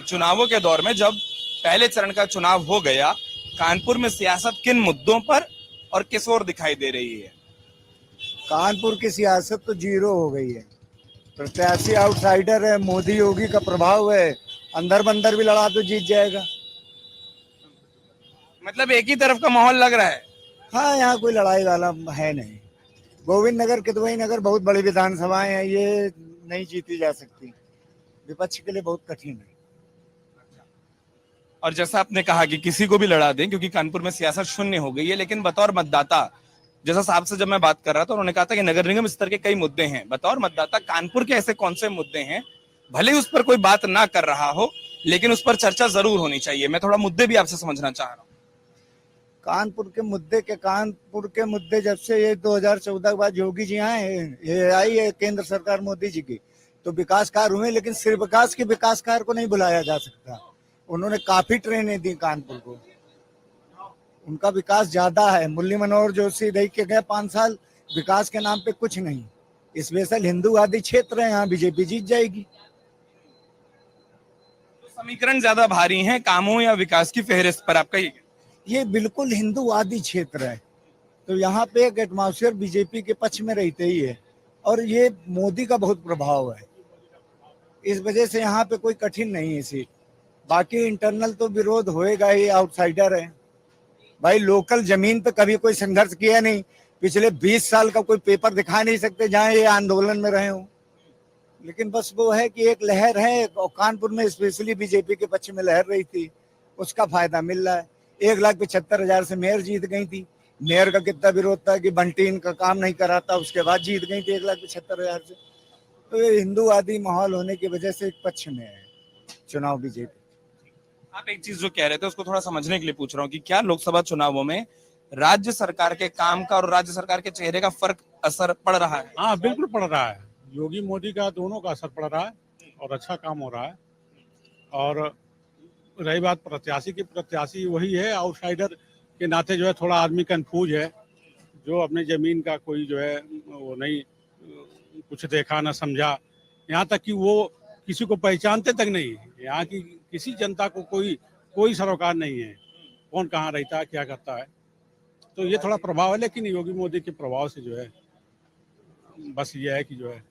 चुनावों के दौर में जब पहले चरण का चुनाव हो गया, कानपुर में सियासत किन मुद्दों पर और किस ओर दिखाई दे रही है? कानपुर की सियासत तो जीरो हो गई है। प्रत्याशी आउटसाइडर है, मोदी योगी का प्रभाव है, अंदर बंदर भी लड़ा तो जीत जाएगा। मतलब एक ही तरफ का माहौल लग रहा है। हाँ, यहाँ कोई लड़ाई वाला है नहीं। गोविंद नगर, किदवई नगर बहुत बड़ी विधानसभाएं हैं, ये नहीं जीती जा सकती। विपक्ष के लिए बहुत कठिन है। और जैसा आपने कहा कि किसी को भी लड़ा दें क्योंकि कानपुर में सियासत शून्य हो गई है, लेकिन बतौर मतदाता, जैसा साहब से जब मैं बात कर रहा था उन्होंने कहा था कि नगर निगम स्तर के कई मुद्दे हैं। बतौर मतदाता कानपुर के ऐसे कौन से मुद्दे हैं, भले ही उस पर कोई बात ना कर रहा हो, लेकिन उस पर चर्चा जरूर होनी चाहिए? मैं थोड़ा मुद्दे भी आपसे समझना चाह रहा हूँ। कानपुर के मुद्दे जब से ये 2014 के बाद योगी जी आए, ये आई है केंद्र सरकार मोदी जी की, तो विकास कार्य हुए, लेकिन सिर्फ विकास कार्य को नहीं बुलाया जा सकता। उन्होंने काफी ट्रेनें दी कानपुर को, उनका विकास ज्यादा है। मुरली मनोहर जोशी रह के गए 5 साल, विकास के नाम पे कुछ नहीं। स्पेशल हिंदूवादी क्षेत्र है, यहाँ बीजेपी जीत जाएगी। तो समीकरण ज्यादा भारी हैं कामों या विकास की फेहरिस्त पर, आपका ये बिल्कुल हिंदूवादी क्षेत्र है, तो यहाँ पे एक एटमॉस्फेयर बीजेपी के पक्ष में रहते ही है, और ये मोदी का बहुत प्रभाव है, इस वजह से यहाँ पे कोई कठिन नहीं है सीट। बाकी इंटरनल तो विरोध होएगा ही, आउटसाइडर है भाई। लोकल जमीन पे कभी कोई संघर्ष किया नहीं, पिछले 20 साल का कोई पेपर दिखा नहीं सकते जहाँ ये आंदोलन में रहे हो। लेकिन बस वो है कि एक लहर है, और कानपुर में स्पेशली बीजेपी के पक्ष में लहर रही थी, उसका फायदा मिल रहा है। 1,75,000 से मेयर जीत गई थी। मेयर का कितना विरोध था कि बंटी इनका काम नहीं कराता, उसके बाद जीत गई थी 1,75,000 से। तो ये हिंदूवादी माहौल होने की वजह से एक पक्ष में है चुनाव बीजेपी। आप एक चीज जो कह रहे थे उसको थोड़ा समझने के लिए पूछ रहा हूँ कि क्या लोकसभा चुनावों में राज्य सरकार के काम का और राज्य सरकार के चेहरे का फर्क असर पड़ रहा है? हाँ, बिल्कुल पड़ रहा है। योगी मोदी का दोनों का असर पड़ रहा है और अच्छा काम हो रहा है। और रही बात प्रत्याशी की, प्रत्याशी वही है, आउटसाइडर के नाते जो है थोड़ा आदमी कंफ्यूज है, जो अपने जमीन का कोई जो है वो नहीं कुछ देखा ना समझा, यहाँ तक कि वो किसी को पहचानते तक नहीं। यहाँ की किसी जनता को कोई सरोकार नहीं है, कौन कहाँ रहता है, क्या करता है। तो ये थोड़ा प्रभाव है, लेकिन योगी मोदी के प्रभाव से जो है बस ये है कि जो है।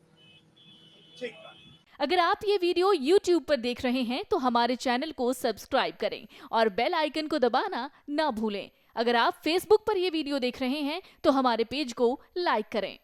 अगर आप ये वीडियो YouTube पर देख रहे हैं तो हमारे चैनल को सब्सक्राइब करें और बेल आइकन को दबाना ना भूलें। अगर आप Facebook पर ये वीडियो देख रहे हैं तो हमारे पेज को लाइक करें।